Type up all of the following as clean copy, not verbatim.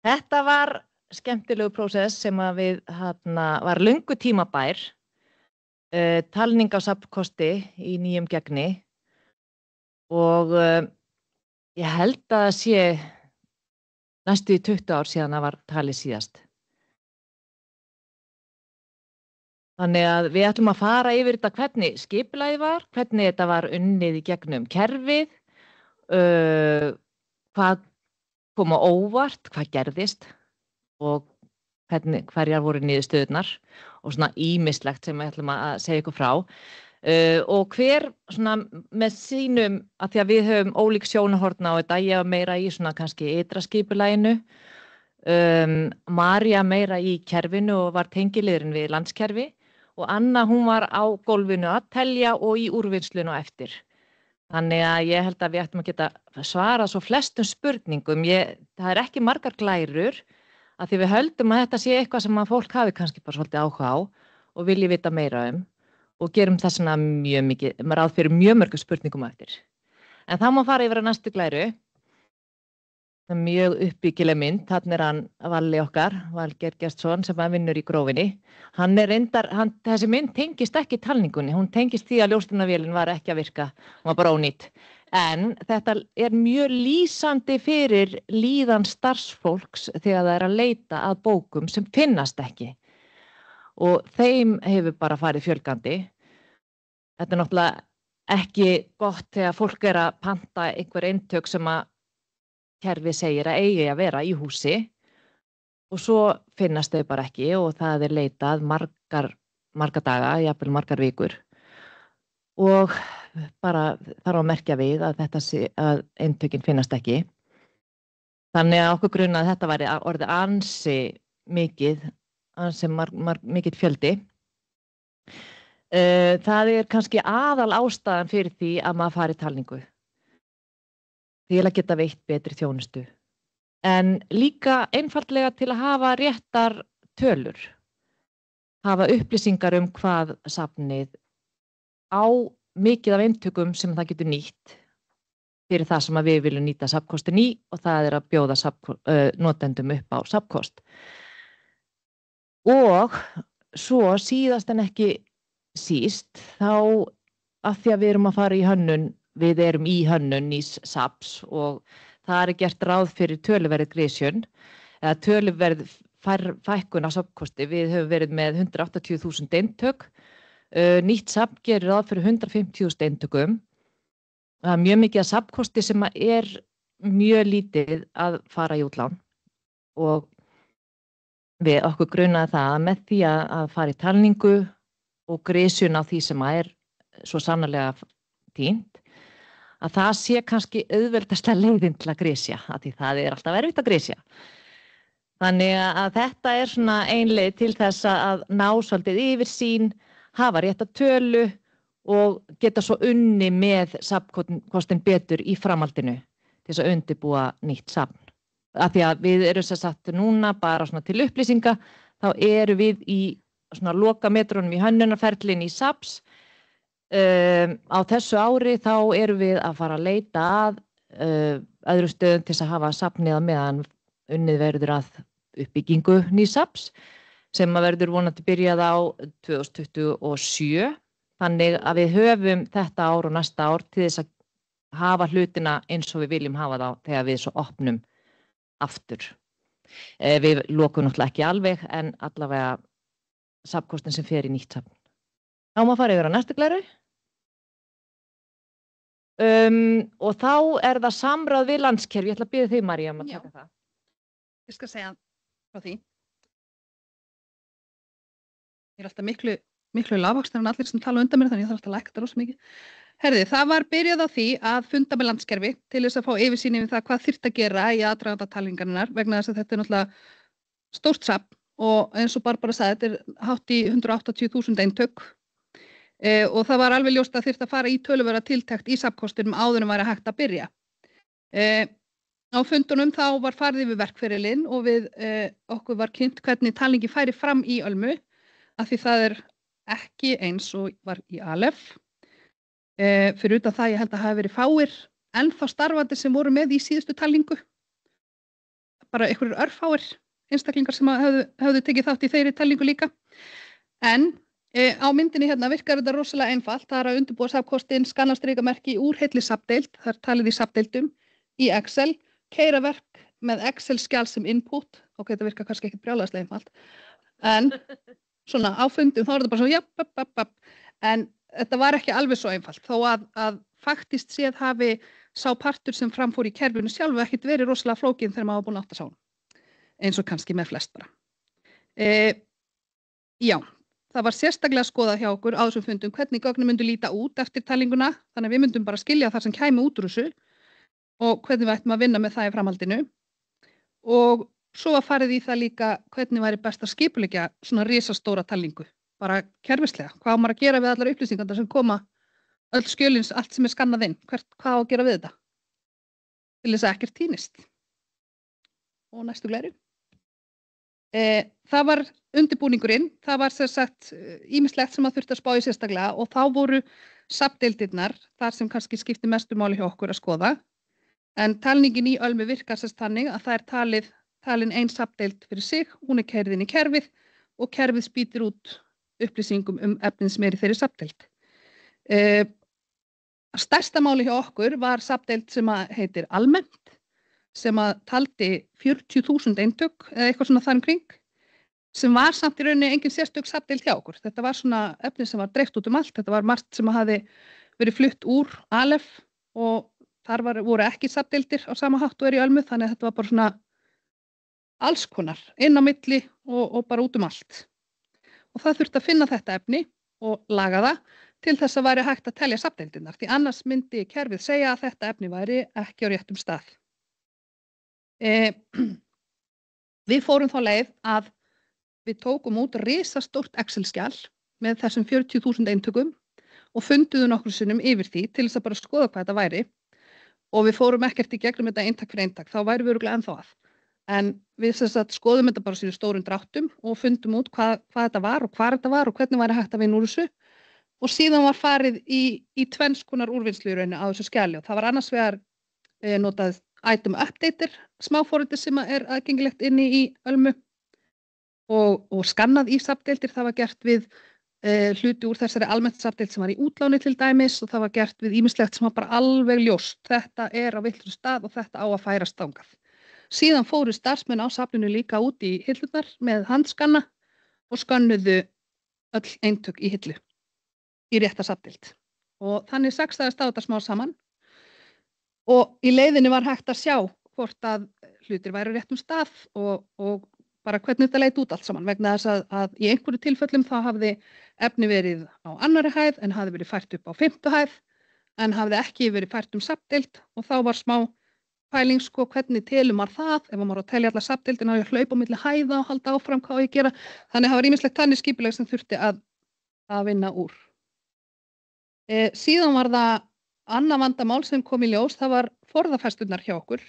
Þetta var skemmtilegu prósess sem að við var löngu tímabær, talning á safnkosti í nýjum gegni og ég held að það sé næstu í 20 ár síðan það var talið síðast. Þannig að við ætlum að fara yfir þetta hvernig skipulagið var, hvernig þetta var unnið í gegnum kerfið, hvað kom á óvart, hvað gerðist og hverjar voru niðurstöðurnar og svona ýmislegt sem við ætlum að segja ykkur frá. Og hver svona með sínum, að því að við höfum ólík sjónarhorn á þetta, ég var meira í svona kannski ytra skipulaginu, María meira í kerfinu og var tengiliðurinn við landskerfi og Anna hún var á gólfinu að telja og í úrvinnslun og eftir. Þannig að ég held að við ættum að geta svarað svo flestum spurningum. Það ekki margar glærur að því við höldum að þetta sé eitthvað sem að fólk hafi kannski bara svolítið áhuga á og vilji vita meira og gerum þessna mjög mikið, ráð fyrir mjög mörgum spurningum eftir. En þá má fara yfir að næstu glæru. Mjög uppbyggileg mynd, þarna hann Valli okkar, Valgeir Gestsson sem vinnur í Grófinni. Þessi mynd tengist ekki talningunni, hún tengist því að ljóstunarvélin var ekki að virka, hún var bara ónýtt. En þetta mjög lýsandi fyrir líðan starfsfólks þegar það að leita að bókum sem finnast ekki. Og þeim hefur bara farið fjölgandi. Þetta náttúrulega ekki gott þegar fólk að panta einhver eintök sem að kerfið segir að eigi að vera í húsi og svo finnast þau bara ekki og það leitað marga daga, jafnvel margar vikur og bara þarf að merkja við að að eintökin finnast ekki. Þannig að okkur grunað að þetta væri orðið ansi mikill fjöldi. Það kannski aðal ástæðan fyrir því að maður fari í talningu. Til að geta veitt betri þjónustu. En líka einfaldlega til að hafa réttar tölur. Hafa upplýsingar hvað safnið á mikið af eintökum sem það getur nýtt fyrir það sem við viljum nýta safnkostin í og það að bjóða notendum upp á safnkost. Og svo síðast en ekki síst þá að því að við erum að fara í hönnun, við erum í hönnun nýs safns og það gert ráð fyrir töluverð grísjun, eða töluverð fækkun á safnkosti. Við höfum verið með 180.000 eintök, nýtt safn gerir ráð fyrir 150.000 eintökum. Það mjög mikið af safnkosti sem mjög lítið að fara í útlán og við okkur grunaði það að með því að fara í talningu og grísjun á því sem svo sannarlega tínt, að það sé kannski auðveldasta leiðin til að grísja, af því það alltaf erfitt að grísja. Þannig að þetta svona ein leið til þess að ná svolítið yfirsýn, hafa rétta tölu og geta svo unni með safnkostin betur í framhaldinu til þess að undirbúa nýtt safn. Af því að við erum sem sagt núna bara svona til upplýsinga, þá erum við í svona lokametrunum í hönnunarferlin í safns. Á þessu ári þá erum við að fara að leita að öðru stöðum til þess að hafa safnið meðan unnið verður að uppbyggingu nýs safns sem verður vonandi byrjað á 2027. Þannig að við höfum þetta ár og næsta ár til þess að hafa hlutina eins og við viljum hafa þá þegar við svo opnum aftur. Við lokum náttúrulega ekki alveg en allavega safnkostin sem fer í nýtt safn. Þá má fara yfir á næstu glæru. Og þá það samráð við landskerfi. Ég ætla að biðja þig, María, að taka það. Ég skal segja frá því. Ég alltaf miklu lafvaxnari en allir sem tala undan mér, þannig ég þarf alltaf að lækka þetta rosa mikið. Herði, það var byrjað á því að funda með landskerfi til þess að fá yfirsýn yfir það hvað þyrfti að gera í aðdraganda talningarinnar vegna þess að þetta náttúrulega stórt safn og eins og Barbara sagði, þetta hátt í 180.000 eintök. Og það var alveg ljóst að þyrfti að fara í töluverða tiltekt í safnkostinum áður en væri hægt að byrja. Á fundunum þá var farið yfir verkferilinn og okkur var kynnt hvernig talningi færi fram í Ölmu, af því það ekki eins og var í Alef. Fyrir utan það ég held að hafi verið fáir ennþá starfandi sem voru með í síðustu talningu. bara einhverjir örfáir einstaklingar sem höfðu tekið þátt í þeirri talningu líka. En á myndinni hérna virkar þetta rosalega einfalt. Það að undirbúa safnkostinn, skanna strikamerki úr heilli safndeild, það talið í safndeildum, í Excel, keyra verk með Excel-skjal sem input. Ok, þetta virkar kannski ekkert brjálæðislega einfalt. En svona á fundum, þá er þetta bara svona, en þetta var ekki alveg svo einfalt, þó að faktist séð hafi sá partur sem framfór í kerfinu sjálfu ekkert verið rosalega flókinn þegar maður var búin að átta sá honum, eins og kannski með flest bara. Já, það var sérstaklega skoðað hjá okkur á þessum fundum hvernig gögnin myndu líta út eftir talninguna, þannig að við myndum bara skilja það sem kæmi út úr þessu og hvernig við ættum að vinna með það í framhaldinu. Og svo var farið í það líka hvernig væri best að skipuleggja svona risastóra talningu, bara kerfislega. Hvað á maður að gera við allar upplýsingarnar sem koma, öll skjölins, allt sem skannað inn, hvað á að gera við þetta? Til þess að ekkert týnist. Og næstu glæru. Það var undirbúningurinn, það var sem sagt ýmislegt sem að þurfti að spá í sérstaklega og þá voru safndeildirnar, þar sem kannski skipti mestu máli hjá okkur að skoða. En talningin í Ölmu virkar sérst þannig að það er talin ein safndeild fyrir sig, hún er keyrð inn í kerfið og kerfið spýtir út upplýsingum efnin sem í þeirri safndeild. Stærsta máli hjá okkur var safndeild sem heitir almennt, sem taldi 40.000 eintök eða eitthvað svona þar kring, sem var samt í rauninni engin sérstök safndeild hjá okkur. Þetta var svona efni sem var dreift út allt, þetta var margt sem hafði verið flutt úr Alef og þar voru ekki safndeildir á sama hátt og í Ölmu, þannig að þetta var bara svona alls konar, inn á milli og bara út allt. Og það þurfti að finna þetta efni og laga það til þess að væri hægt að telja safndeildirnar, því annars myndi kerfið segja að þetta efni væri ekki á réttum stað. Við fórum þá leið að við tókum út risastórt Excel-skjal með þessum 40.000 eintökum og funduðu nokkrum sinnum yfir því til þess að bara skoða hvað þetta væri. Og við fórum ekkert í gegnum þetta eintak fyrir eintak, þá væri við örugglega ennþá að. En við skoðum þetta bara sínu stórum dráttum og fundum út hvað þetta var og hvar þetta var og hvernig væri hægt að vinna úr þessu. Og síðan var farið í tvenns konar úrvinnslu í rauninni á þessu skjali og það var annars vegar notað item updater, smáforriti sem aðgengilegt inni í Ölmu og skannað í safndeildir. Það var gert við hluti úr þessari almennt safndeild sem var í útláni til dæmis og það var gert við ýmislegt sem var bara alveg ljóst. Þetta á villum stað og þetta á að færast þangað. Síðan fóru starfsmenn á safninu líka út í hillurnar með handskanna og skönnuðu öll eintök í hillu í rétta safndeild. Og þannig saxaðist á þetta smá saman og í leiðinni var hægt að sjá hvort að hlutir væru réttum stað og bara hvernig þetta leit út allt saman, vegna þess að í einhverju tilfellum þá hafði efni verið á annarri hæð en hafði verið fært upp á 5. hæð en hafði ekki verið fært safndeild og þá var smá pæling hvernig telur maður það, ef maður á að telja alla safndeildina og hlaupa á milli hæða og halda áfram hvað á ég gera. Þannig það var ýmislegt þannig skipulag sem þurfti að vinna úr. Síðan var það annað vandamál sem kom í ljós, það var forðafærslurnar hjá okkur.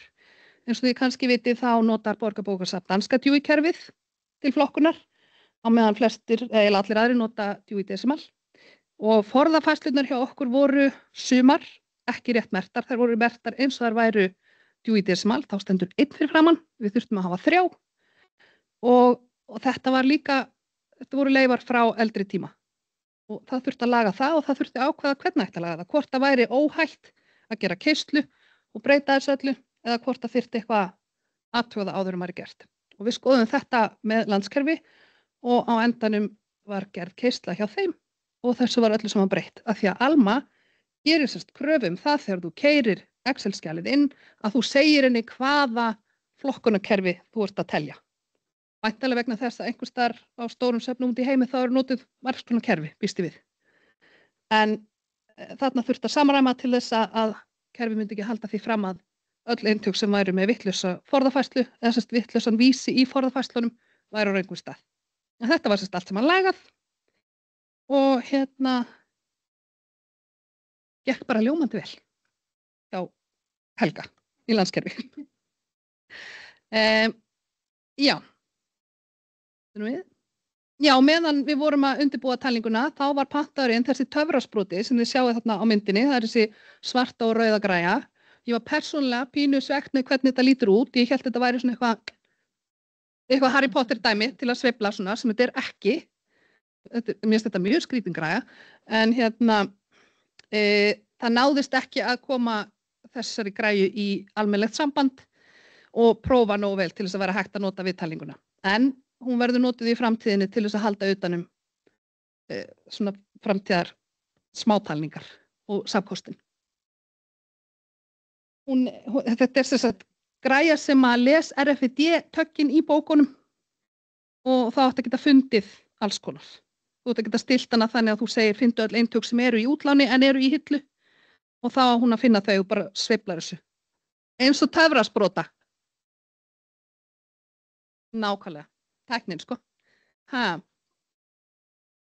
Eins og því kannski vitið þá notar Borgarbókasafn danska Dewey-kerfið til flokkunar á meðan flestir, eða allir aðrir nota Dewey Decimal. Og forðafærslurnar hjá okkur voru sumar, ekki rétt merktar, þær voru merktar eins og þær væru Dewey Decimal, þá stendur 1 fyrir framann, við þurftum að hafa 3 og þetta var líka, þetta voru leifar frá eldri tíma. Og það þurfti að laga það og það þurfti að ákveða hvernig ætti að laga það, hvort það væri óhætt að gera keyrslu og breyta þessu öllu eða hvort það þyrfti eitthvað athugað áður væri gert. Og við skoðum þetta með landskerfi og á endanum var gerð keyrsla hjá þeim og þessu var öllu saman breytt. Af því að Alma gerir sérst kröfu það þegar þú keyrir Excel-skjalið inn að þú segir henni hvaða flokkunarkerfi þú ert að telja. Væntanlega vegna þess að einhvers staðar á stórum söfnum út í heimi þá notuð margs konar kerfi, býst ég við. En þarna þurfti að samræma til þess að kerfi myndi ekki halda því fram að öll eintök sem væru með vitlausa forðafærslu eða sérst vitlausan vísi í forðafærslunum væru á einhvers stað. En þetta var sérst allt saman lagað og gekk bara ljómandi vel hjá Helga í landskerfi. Já. Já, meðan við vorum að undirbúa talninguna, þá var pantaðurinn þessi töfrasproti sem þið sjáið þarna á myndinni, það þessi svarta og rauða græja. Ég var persónulega pínu svekkt með hvernig þetta lítur út, ég hélt þetta væri svona eitthvað eitthvað Harry Potter dæmi til að sveifla svona sem þetta ekki. Mér finnst þetta mjög skrítin græja, en það náðist ekki að koma þessari græju í almennilegt samband og prófa nógu vel til þess að vera hægt að nota við talninguna. En hún verður notuð í framtíðinni til þess að halda utanum svona framtíðar smátalningar og safnkostin. Þetta sem sagt græja sem að les RFID-tökkin í bókunum og þá átti að geta fundið alls konar. Þú átti að geta stilt hana þannig að þú segir fyndu öll eintök sem eru í útláni en eru í hillu og þá á hún að finna þau og bara sveiflar þessu. Eins og töfrasprota. Nákvæmlega. Tæknin, sko.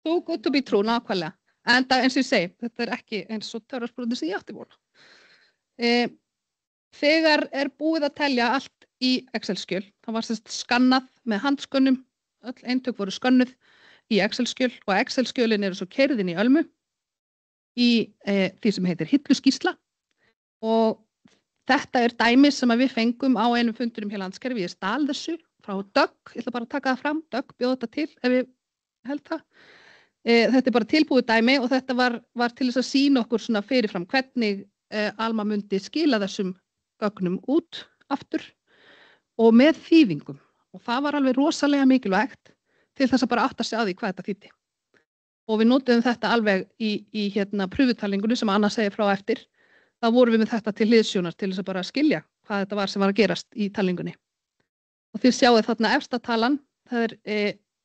Too good to be true, nákvæmlega. En það, eins og ég segi, þetta ekki eins og töfrasproti sem ég átti vona. Þegar búið að telja allt í Excel-skjöl, það var skannað með handskönnum, öll eintök voru skönnuð í Excel-skjöl og Excel-skjölin eru svo keyrðin í Ölmu í því sem heitir hilluskýrsla og þetta dæmi sem við fengum á einum fundurum hjá Landskerfi. Ég stal þessu frá Dögg, ég ætla bara að taka það fram, Dögg bjóð þetta til ef ég held það. Þetta bara tilbúið dæmi og þetta var til þess að sýna okkur svona fyrirfram hvernig Alma myndi skila þessum gögnum út aftur og með þýðingum og það var alveg rosalega mikilvægt til þess að bara átta sig á því hvað þetta þýddi. Og við notuðum þetta alveg í pröfutalningunni sem Anna segir frá eftir. Þá vorum við með þetta til hliðsjónar til þess að bara skilja hvað þetta var sem var að gerast í talningunni. Og þið sjáið þarna efsta talan, það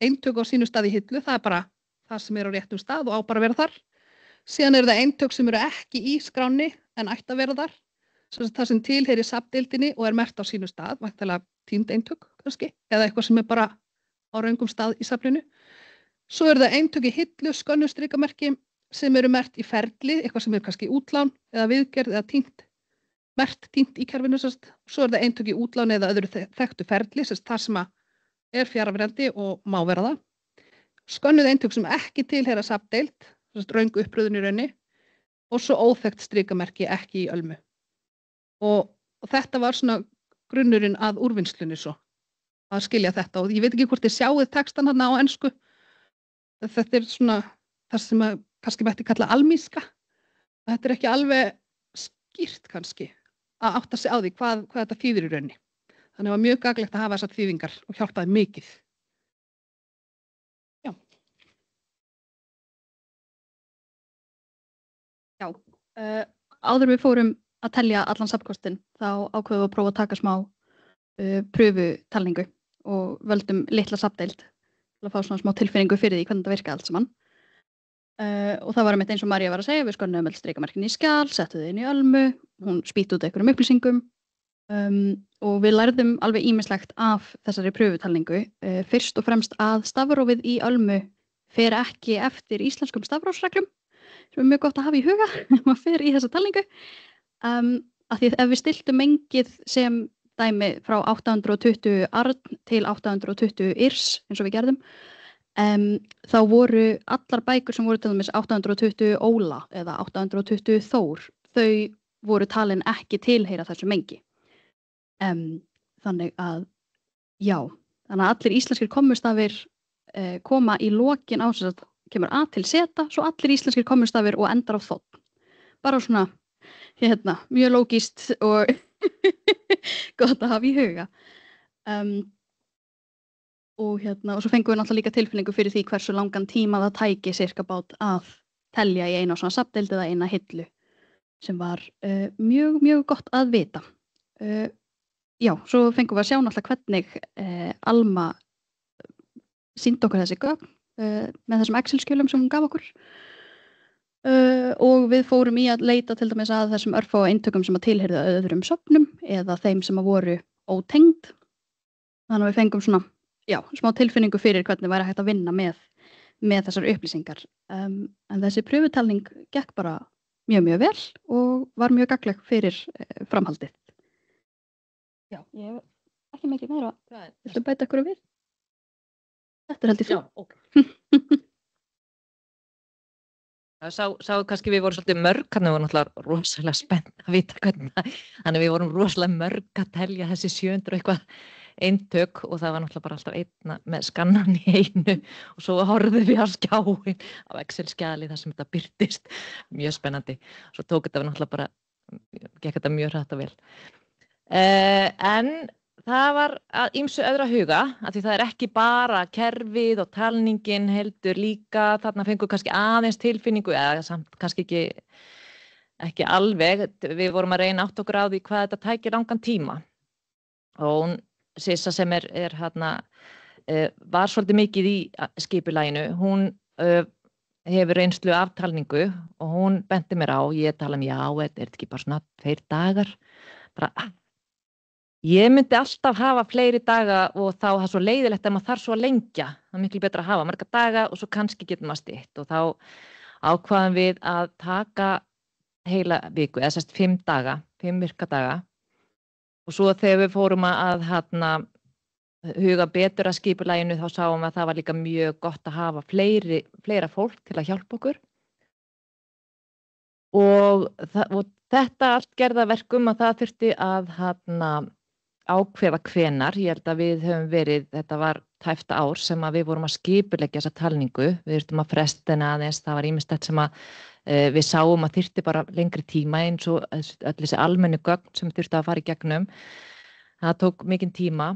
eintök á sínu stað í hillu, það bara það sem á réttum stað og á bara að vera þar. Síðan eru það eintök sem eru ekki í skránni en ætti að vera þar. Það sem tilheyrir safndeildinni og merkt á sínu stað, væntanlega týnd eintök kannski, eða eitthvað sem bara á röngum stað í safninu. Svo eru það eintök í hillu, skönnustrikamerki sem eru merkt í ferli, eitthvað sem kannski útlán eða viðgerð eða týnt, merkt týnt í kerfinu. Svo eru það eintök í útlán eða öðru þekktu ferli, það sem fjarverandi og má vera það. Skönnuð eintök sem ekki tilheyra safndeild, röng uppröðun í raunni og svo óþekkt strikamerki ekki í Ölmu. Og þetta var svona grunnurinn að úrvinnslunni svo, að skilja þetta og ég veit ekki hvort þið sjáið textan þarna á ensku. Þetta svona það sem kannski mætti kalla almíska. Þetta ekki alveg skýrt kannski að átta sig á því hvað þetta þýðir í rauninni. Þannig að það var mjög gagnlegt að hafa þessar þýðingar og hjálpaði mikið. Já. Já, áður við fórum að telja allan safnkostinn þá ákveðum við að prófa að taka smá pröfutalningu og völdum litla safndeild til að fá svona smá tilfinningu fyrir því hvernig þetta virka allt saman. Og það var einmitt eins og María var að segja, við skönnuðum öll strikamerkin í skjal, settum þau inn í Ölmu, hún spýtti út einhverjum upplýsingum og við lærðum alveg ýmislegt af þessari pröfutalningu. Fyrst og fremst að stafrófið í Ölmu fer ekki eftir íslenskum stafrófsreglum, sem mjög gott að hafa í huga ef maður fer í þessa talningu. Af því ef við stiltum mengið sem dæmi frá 820 arn til 820 irs, eins og við gerðum, þá voru allar bækur sem voru til dæmis 820 óla eða 820 þór, þau voru talin ekki tilheyra þessu mengi. Þannig að, já, þannig að allir íslenskir kommustafir koma í lokin á þess að kemur A til Z, svo allir íslenskir kommustafir og endar á þ. Bara svona, mjög lógíst og gott að hafa í huga. Og svo fengum við náttúrulega líka tilfinningu fyrir því hversu langan tíma það tæki cirka bát að telja í eina svona safndeild eða eina hillu, sem var mjög, mjög gott að vita. Já, svo fengum við að sjá náttúrulega hvernig Alma sýndi okkur þessi gögn með þessum Excel-skjölum sem hún gaf okkur. Og við fórum í að leita til dæmis að þessum örfáu eintökum sem að tilheyrðu öðrum söfnum eða þeim sem að voru ótengd. Þannig að við fengum svona, já, smá tilfinningu fyrir hvernig væri hægt að vinna með þessar upplýsingar. En þessi pröfutalning gekk bara mjög, mjög vel og var mjög gagnleg fyrir framhaldið. Já, ég hef ekki mikið meira. Viltu bæta ykkur við? Þetta held ég svo. Já, ok. Sáu kannski við vorum svolítið mörg, þannig við vorum náttúrulega rosalega spennt að vita hvernig, þannig við vorum rosalega mörg að telja þessi 700 eitthvað eintök og það var náttúrulega bara alltaf einn með skannan í einu og svo horfðum við á skjáin á Excel-skjali þar sem þetta birtist, mjög spennandi. Svo tók þetta náttúrulega bara, gekk þetta mjög hratt og vel. En það var að ýmsu öðru að huga, af því það er ekki bara kerfið og talningin heldur líka, þarna fengur kannski aðeins tilfinningu, eða samt kannski ekki alveg, við vorum að reyna átt okkur á því hvað þetta tækir langan tíma og hún Sissa sem er var svolítið mikið í skipulaginu, hún hefur reynslu af talningu og hún benti mér á, ég tala já, þetta ekki bara svona 2 dagar, bara ég myndi alltaf hafa fleiri daga og þá það svo leiðilegt að maður þarf svo að lengja, það er miklu betra að hafa marga daga og svo kannski getur maður stytt og þá ákvaðum við að taka heila viku, eða sérst 5 daga, 5 virka daga og svo þegar við fórum að huga betur að skipulaginu þá sáum við að það var líka mjög gott að hafa fleira fólk til að hjálpa okkur og þetta allt gerði að verkum að það þurfti að ákveða hvenar, ég held að við höfum verið, þetta var tæpt ár sem að við vorum að skipuleggja þessa talningu, við þurftum að fresta henni aðeins, það var ýmislegt sem að við sáum að þyrfti bara lengri tíma eins og öll þessi almennu gögn sem þurfti að fara í gegnum. Það tók mikinn tíma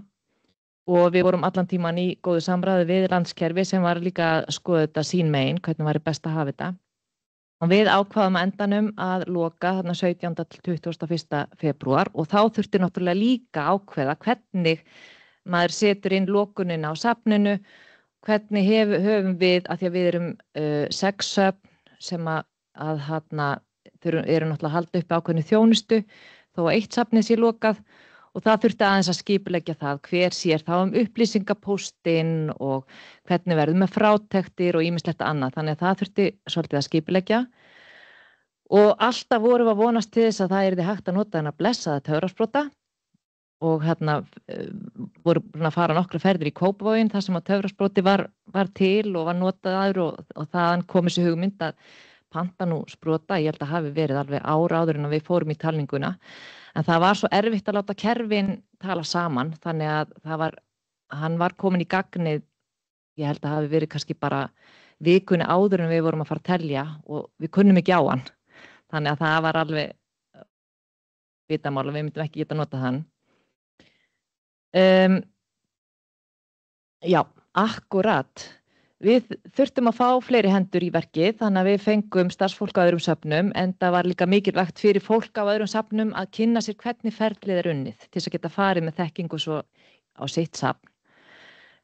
og við vorum allan tíman í góðu samræði við landskerfi sem var líka að skoða þetta sín megin, hvernig væri best að hafa þetta. Og við ákvaðum að endanum að loka þarna 17. til 21. febrúar og þá þurfti náttúrulega líka ákveða hvernig maður setur inn lokunina á safninu, hvernig höfum við, af því að við erum 6 söfn sem eru náttúrulega að halda uppi ákveðnu þjónustu þó að 1 safnið sé lokað og það þurfti aðeins að skipuleggja það hver sér þá upplýsingapóstinn og hvernig verður með frátektir og ýmislegt annað þannig að það þurfti svolítið að skipuleggja og alltaf vorum við að vonast til þess að það yrði hægt að nota þennan blessaða töfrasprota og voru búin að fara nokkra ferðir í Kópavoginn þar sem að töfrasproti var til og var notaður og þaðan kom þessi hugmynd að panta nú sprota, ég held að hafi verið alveg áður en við fórum í talninguna en það var svo erfitt að láta kerfin tala saman þannig að hann var komin í gagnið, ég held að hafi verið kannski bara vikunni áður en við vorum að fara að telja og við kunnum ekki á hann þannig að það var alveg vitamál og við myndum ekki geta nota hann. Já, akkurat. Við þurftum að fá fleiri hendur í verkið þannig að við fengum starfsfólk á öðrum söfnum en það var líka mikilvægt fyrir fólk á öðrum söfnum að kynna sér hvernig ferlið er unnið til þess að geta farið með þekkingu svo á sitt safn.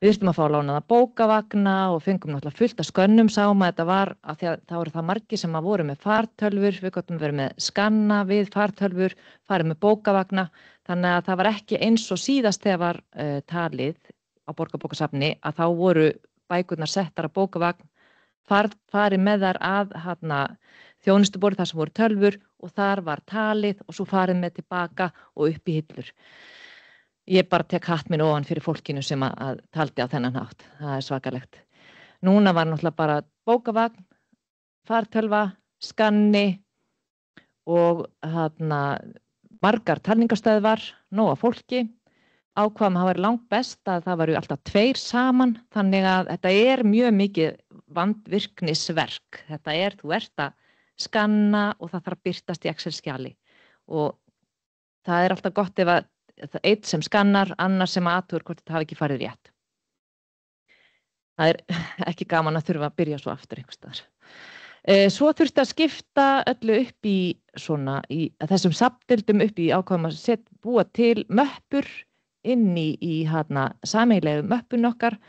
Við þurftum að fá lánaða bókavagna og fengum náttúrulega fullt af skönnum, sáum að þetta var af því að það voru það margir sem að voru með fartölvur, við gátum verið með skanna við fartölvur, farið með bókavagna, þannig að það var ekki eins og síðast þegar var talið á Borgarbókasafni að þá voru bækurnar settar á bókavagn, farið með þar að þjónustuborð þar sem voru tölvur og þar var talið og svo farið með tilbaka og upp í hillur. Ég bara tek hatt minn ofan fyrir fólkinu sem að taldi á þennan hátt. Það er svakalegt. Núna var náttúrulega bara bókavagn, fartölva, skanni og margar talningarstöðvar, nóg af fólki. Ákvaðum að það væri langt best að það væru alltaf 2 saman, þannig að þetta er mjög mikið vandvirknisverk. Þetta þú ert að skanna og það þarf að birtast í Excel-skjali og það er alltaf gott ef að einn sem skannar, annar sem athugar hvort þetta hafi ekki farið rétt. Það er ekki gaman að þurfa að byrja svo aftur einhvers staðar. Svo þurfti að skipta öllu upp í þessum safndeildum upp í ákvæðum að búa til möppur inn í sameiginlegu möppun okkar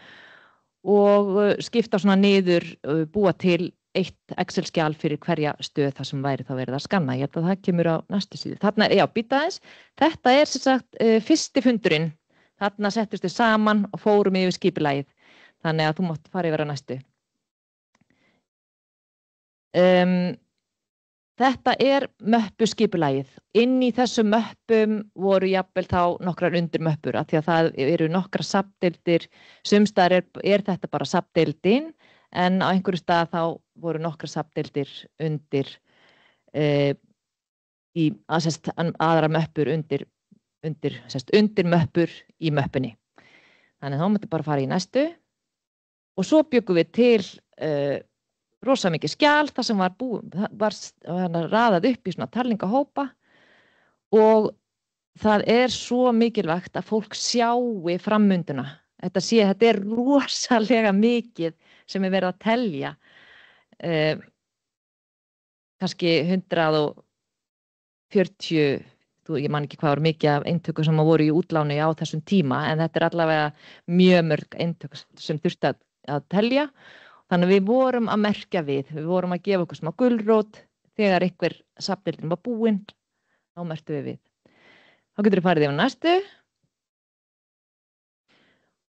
og skipta svona niður, búa til eitt Excel-skjal fyrir hverja stöð þar sem væri þá verið að skanna. Ég held að það kemur á næstu síðu. Þarna, já, býta aðeins. Þetta er sem sagt fyrsti fundurinn. Þarna settust við saman og fórum yfir skipulagið. Þannig að þú mátt fara yfir á næstu. Þetta er möppuskipulagið. Inn í þessum möppum voru jafnvel þá nokkrar undirmöppur af því að það eru nokkrar safndeildir. Sums staðar er þetta bara safndeildin en á einhverju stað þá voru nokkrar safndeildir undir aðra möppur undir möppur í möppunni. Þannig þá myndi bara fara í næstu og svo bjöggum við til rosa mikið skjal þar sem var raðað upp í svona talningahópa og það svo mikilvægt að fólk sjáu frammunduna. Þetta rosalega mikið sem verið að telja. Kannski 140, ég man ekki hvað var mikið af eintökum sem voru í útláni á þessum tíma, en þetta allavega mjög mörg eintök sem þurfti að telja. Þannig að við vorum að merkja við vorum að gefa okkur smá gulrót þegar einhver safndeildin var búin, þá merktum við. Þá getur við farið yfir næstu.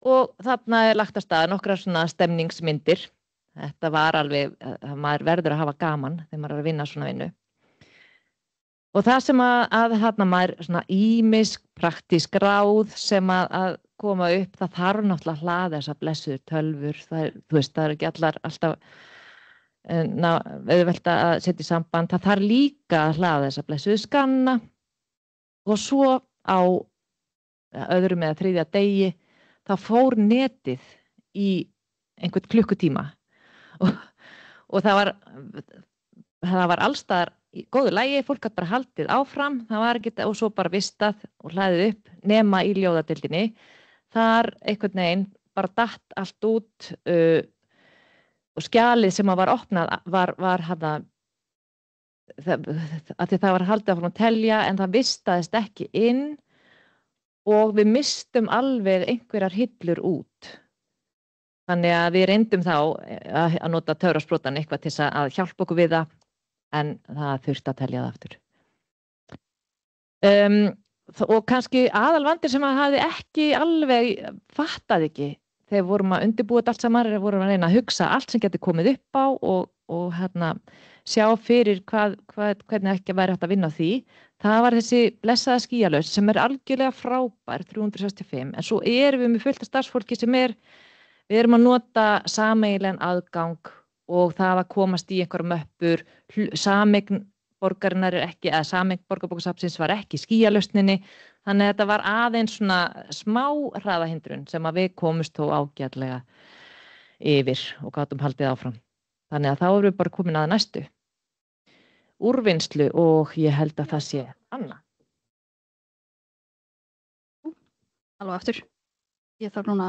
Og þarna lagt af stað nokkrar svona stemningsmyndir. Þetta var alveg, maður verður að hafa gaman þegar maður að vinna svona vinnu. Og það sem að maður svona ýmisk praktísk ráð sem að koma upp, það þarf náttúrulega að hlaða þessar blessuður tölvur. Það ekki alltaf auðvelt að setja í samband. Það þarf líka að hlaða þessar blessuður skanna og svo á öðrum eða þriðja degi þá fór netið í einhvern klukkutíma og það var allstaðar í góðu lagi, fólk gat bara haldið áfram, það var ekki og svo bara vistað og hlaðið upp nema í ljóðadeildinni. Þar einhvern veginn bara datt allt út og skjalið sem var opnað var að því það var haldið áfram að telja en það vistaðist ekki inn og við mistum alveg einhverjar hillur út. Þannig að við reyndum þá að nota töfrasprotann eitthvað til að hjálpa okkur við það, en það þurfti að telja það aftur. Og kannski aðalvandir sem að hafði ekki alveg fattað ekki, þegar vorum að undirbúa þetta allt saman, vorum að reyna að hugsa allt sem getur komið upp á og sjá fyrir hvernig ekki væri hægt að vinna á því. Það var þessi blessaða skýjalaus sem algjörlega frábær 365, en svo erum við með fullt af starfsfólki sem við erum að nota sameiginlegan aðgang og það að komast í einhverjum möppur, sameign borgarinnar ekki, eða sameign borgarbókasafnsins var ekki skýjalausninni, þannig að þetta var aðeins svona smá hraðahindrun sem að við komumst þó ágætlega yfir og gátum haldið áfram. Þannig að þá erum við bara komin að næstu. Úrvinnslu og ég held að það sé Anna. Alveg aftur. Ég þarf núna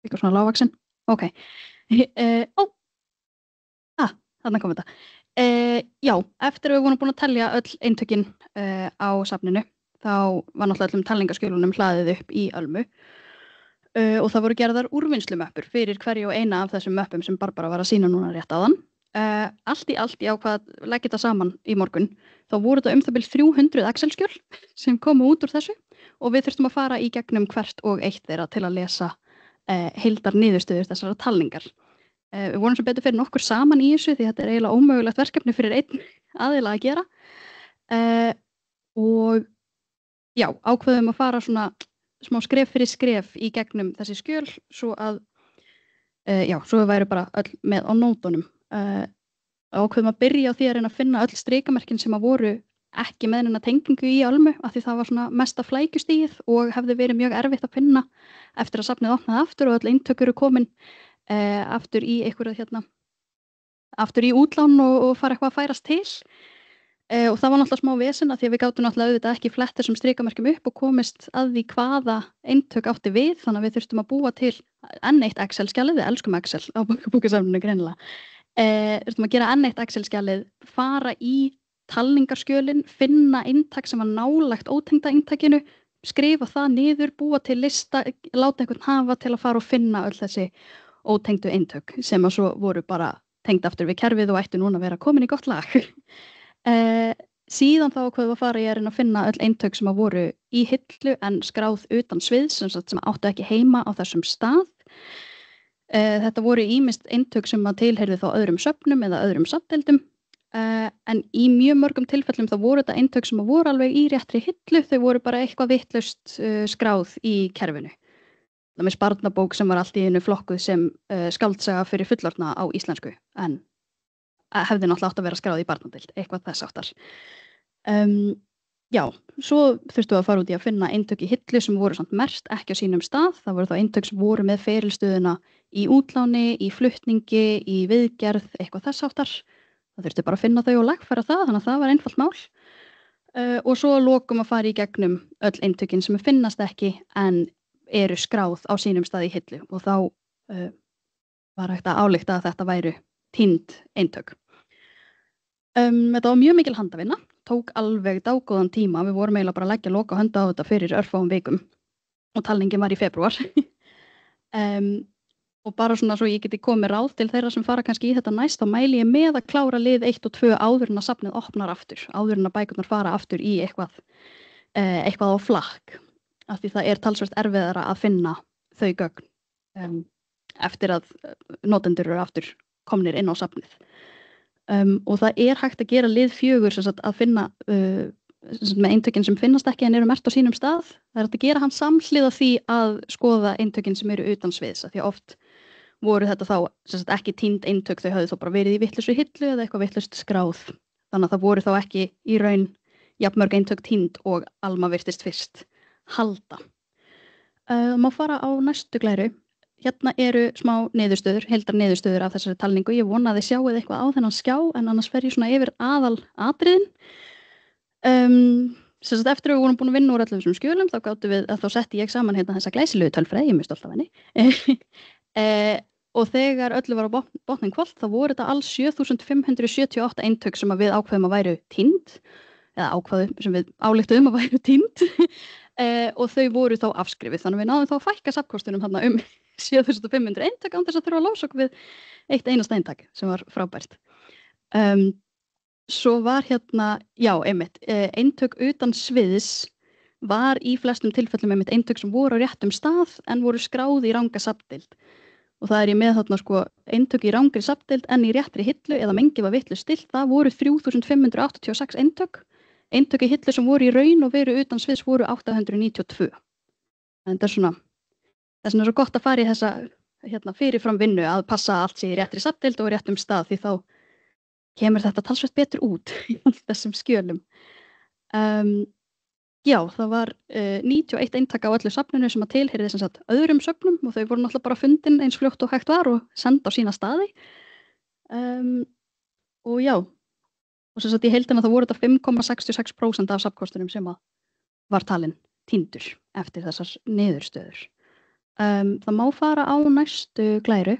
eitthvað svona lágvaxin. Ok. Þarna kom þetta. Já, eftir að við vorum búin að telja öll eintökin á safninu, þá var náttúrulega öllum talningaskjölunum hlaðið upp í Ölmu og það voru gerðar úrvinnslumöppur fyrir hverju og eina af þessum möppum sem Barbara var að sýna núna rétt áðan. Allt í ég ákvað að leggja þetta saman í morgun. Þá voru þetta það bil 300 Excel-skjöl sem komu út úr þessu og við þurftum að fara í gegnum hvert og eitt þeirra til að lesa heildar niðurstöður þessara talningar. Við vorum sem betur fyrir nokkur saman í þessu því þetta eiginlega ómögulegt verkefni fyrir einn aðila að gera. Og já, ákveðum að fara svona smá skref fyrir skref í gegnum þessi skjöl svo að svo við værum bara öll með á nótunum. Ákveðum að byrja á því að reyna að finna öll strikamerkin sem að voru ekki með neina tengingu í Ölmu af því það var svona mesta flækjustigið og hefði verið mjög erfitt að finna eftir að safnið opnaði aftur og öll eintök eru komin aftur í einhverju aftur í útlán og fara eitthvað að færast til og það var náttúrulega smá vesen af því að við gátum náttúrulega auðvitað ekki flett þessum strikamerkjum upp og komist að því hvaða eintök átti við þannig að við þurftum að búa til enn eitt Excel-skjalið, við elskum Excel á bókasafninu greinilega. Þurftum að gera enn eitt Excel-skjalið, fara í talningarskjölin, finna eintak sem var nálægt ótengda eintakinu, skrifa það niður, búa til lista, láta einhvern hafa til að fara og finna öll þessi ótengdu eintök sem að svo voru bara tengd aftur við kerfið og ættu núna að vera komin í gott lag. Síðan þá ákveðum við að fara í að reyna að finna öll eintök sem að voru í hillu en skráð utan sviðs sem áttu ekki heima á þessum stað. Þetta voru ýmist eintök sem að tilheyrðu þá öðrum söfnum eða öðrum safndeildum en í mjög mörgum tilfellum þá voru þetta eintök sem að voru alveg í réttri hillu, þau voru bara eitthvað vitlaust skráð í kerfinu. Það með barnabók sem var allt í einu flokkuð sem skáldsaga fyrir fullorðna á íslensku en hefði náttúrulega átt að vera skráð í barnadeild, eitthvað þess áttar. Já, svo þurftum við að fara út í að finna eintök í hillu sem voru samt merkt ekki á sínum stað. Það voru þá eintök sem voru með ferilstöðuna í útláni, í flutningi, í viðgerð, eitthvað þess háttar. Það þurfti bara að finna þau og lagfæra það, þannig að það var einfalt mál. Og svo að lokum að fara í gegnum öll eintökin sem finnast ekki en eru skráð á sínum stað í hillu og þá var hægt að álykta að þetta væru týnd eintök. Þetta var mjög mikil handavinna, tók alveg dágóðan tíma, við vorum eiginlega bara að leggja loka hönd á þetta fyrir örfáum vikum og talningin var í febrúar. Og bara svona svo ég geti komið ráð til þeirra sem fara kannski í þetta næst, þá mæli ég með að klára lið 1 og 2 áður en að safnið opnar aftur, áður en að bækurnar fara aftur í eitthvað á flakk, af því það talsvert erfiðara að finna þau gögn eftir að notendur eru aftur komnir inn á safnið. Og það hægt að gera lið 4 sem sagt, að finna með eintökin sem finnast ekki en eru merkt á sínum stað. Það hægt að gera hann samhliða því að skoða eintökin sem eru utan sviðs, af því að oft voru þetta þá sem sagt, ekki týnd eintök, þau höfðu þá bara verið í vitlausu hillu eða eitthvað vitlaust skráð. Þannig að það voru þá ekki í raun jafnmörg eintök týnd og Alma virtist fyrst halda. Má fara á næstu glæru. Hérna eru smá niðurstöður, heildar niðurstöður af þessari talningu. Ég vona að þið sjáuð eitthvað á þennan skjá en annars fer ég svona yfir aðal atriðin. Sem sagt eftir að við vorum búin að vinna úr öllum þessum skjölum þá setti ég saman hérna þessa glæsilegu tölfræði, ég er mjög stolt af henni. Og þegar öllu var á botnin hvolft þá voru þetta alls 7.578 eintök sem við ákveðum að væru týnd, eða sem við ályktuðum að væru týnd. Og þau voru þá afskrifið, þannig að við náðum þá að fækka safnkostunum þarna 7.500 eintök án þess að þurfa að lása okkur við eitt einasta eintak sem var frábært. Svo var hérna, já, einmitt, eintök utan sviðs var í flestum tilfellum einmitt eintök sem voru á réttum stað en voru skráð í ranga safndeild. Og það ég með þarna sko eintök í rangri safndeild en í réttri hillu eða mengi var vitlaust stillt, það voru 3.586 eintök. Eintök í hillu sem voru í raun og veru utan sviðs voru 892. En það svona, þess vegna svo gott að fara í þessa hérna, fyrirfram vinnu að passa allt sé í réttri safndeild og réttum stað því þá kemur þetta talsvert betur út í þessum skjölum. Já, það var 91 eintak á öllu safninu sem að tilheyrði sem sagt öðrum söfnum og þau voru náttúrulega bara fundin eins fljótt og hægt var og send á sína staði. Og já, og sem sagt í heildina það voru þetta 5,66% af safnkostunum sem að var talin týndur eftir þessar niðurstöður. Það má fara á næstu glæru.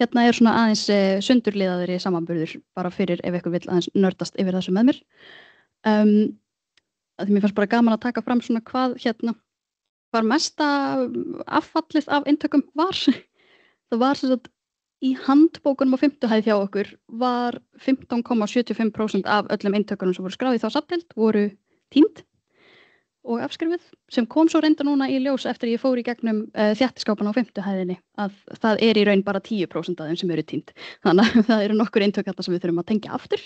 Hérna svona aðeins sundurliðaðri samanburður bara fyrir ef eitthvað vill aðeins nördast yfir þessu með mér. Því mér fannst bara gaman að taka fram svona hvað mesta affallið af eintökum var. Það var sem sagt í handbókunum á 5. hæð hjá okkur var 15,75% af öllum eintökunum sem voru skráð í þá safndeild voru týnd og afskrifið sem kom svo reynda núna í ljós eftir ég fór í gegnum þjættiskápan á 5. hæðinni að það í raun bara 10% af þeim sem eru týnd. Þannig að það eru nokkur eintök sem við þurfum að tengja aftur.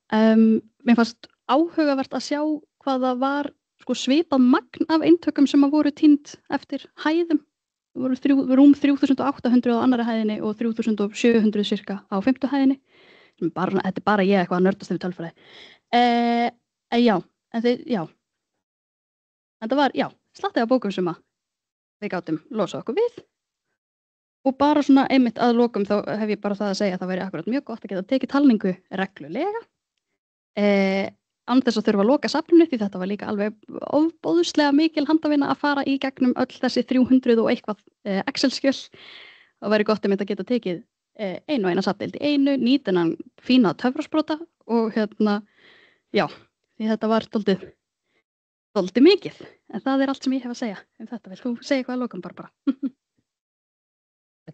Mér fannst áhugavert að sjá hvað það var sko, svipað magn af eintökum sem að voru týnd eftir hæðum. Það voru rúm 3.800 á annari hæðinni og 3.700 cirka á 5. hæðinni. Þetta bara ég eitthvað að nördast yfir tölfræði. Já, þetta var, slattið af bókum sem að við gátum losa okkur við. Og bara svona einmitt að lokum þá hef ég bara það að segja að það væri akkurat mjög gott að geta tekið talningu reglulega. Án þess að þurfa að loka safninu því þetta var líka alveg ofboðslega mikil handavinna að fara í gegnum öll þessi 300 og eitthvað Excel-skjöl. Það væri gott að geta tekið einu og eina safndeild í einu, nýta þennan fína töfrasprota og því þetta var dálítið mikið. En það allt sem ég hef að segja þetta. Vilt þú segja eitthvað að lokum bara?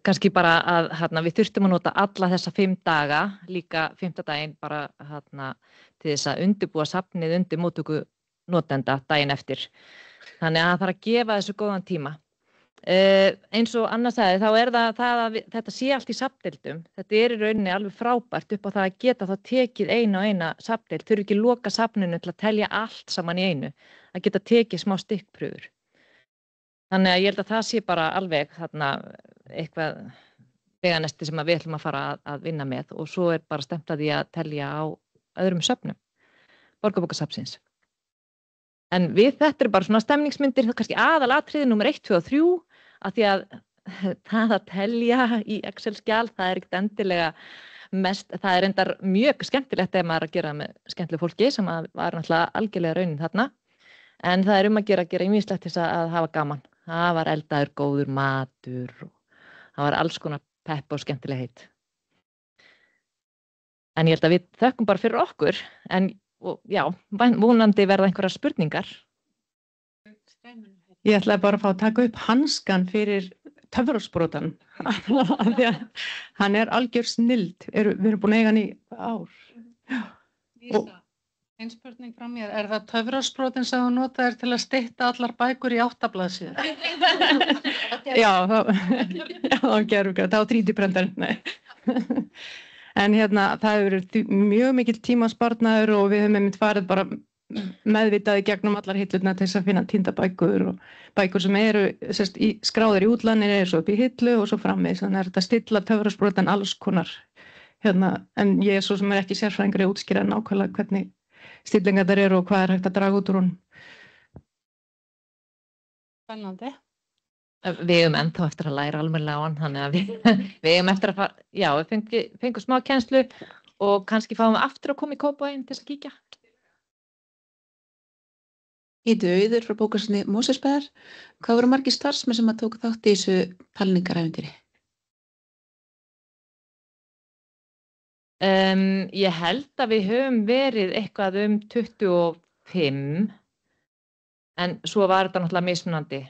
Kannski bara að við þurftum að nota alla þessa 5 daga, líka 5. daginn bara til þess að undirbúa safnið undir móttöku notenda daginn eftir. Þannig að það þarf að gefa þessu góðan tíma. Eins og Anna sagði, þá það að þetta sé allt í safndeildum. Þetta í rauninni alveg frábært upp á það að geta þá tekið eina safndeild. Þurfi ekki loka safninu til að telja allt saman í einu. Að geta tekið smá stikkprufur. Þannig að ég held að það sé bara alveg eitthvað veganesti sem við ætlum að fara að vinna með og svo bara stefnt að því að telja á öðrum söfnum Borgarbókasafnsins. En við þetta bara svona stemningsmyndir, það er kannski aðalatriði nummer 1, 2 og 3, af því að það að telja í Excel-skjal, það er ekkert endilega mest, það er endar mjög skemmtilegt ef maður að gera með skemmtilegu fólki sem var náttúrulega algjörlega raunin þarna, en það er að gera ýmislegt til þess að hafa gaman. Það var eldaður góður matur og það var alls konar pepp og skemmtilegheit. En ég held að við þökkum bara fyrir okkur, en já, vonandi verða einhverjar spurningar. Ég ætlaði bara að fá að taka upp hanskan fyrir töfrasprotan. Því að hann er algjör snilld. Við erum búin að eiga hann í ár. Lísa, ein spurning frá mér. Er það töfrasprotin sem þú notaðir til að stytta allar bækur í 8 blaðsíður? Já, þá gerum við það. Það á 3D-prentarinn, nei. En það hefur verið mjög mikill tímasparnaður og við höfum einmitt farið bara meðvitaði gegnum allar hillurnar til þess að finna týndabækur og bækur sem eru skráðir í útlanir eru svo upp í hillu og svo framvegis. Þannig er þetta að stilla töfrasprotan alls konar. En ég er svo sem er ekki sérfræðingur að útskýra nákvæmlega hvernig stillingar þær eru og hvað er hægt að draga út úr honum. Spennandi. Við höfum ennþá eftir að læra almennilega á hann, þannig að við höfum eftir að fara, já, við fengum smá kennslu og kannski fáum við aftur að koma í Kópavoginn til þess að kíkja. Ég heiti Auður frá bókasafni Mosfellsbæjar. Hvað voru margir starfsmenn sem tóku þátt í þessu talningarævintýri? Ég held að við höfum verið eitthvað 25, en svo var þetta náttúrulega mismunandi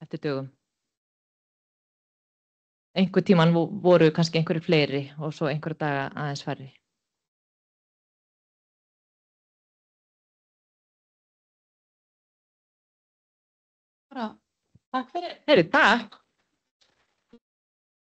eftir dögum. Einhver tíman voru kannski einhverjir fleiri og svo einhverja daga aðeins færri. Takk fyrir. Takk.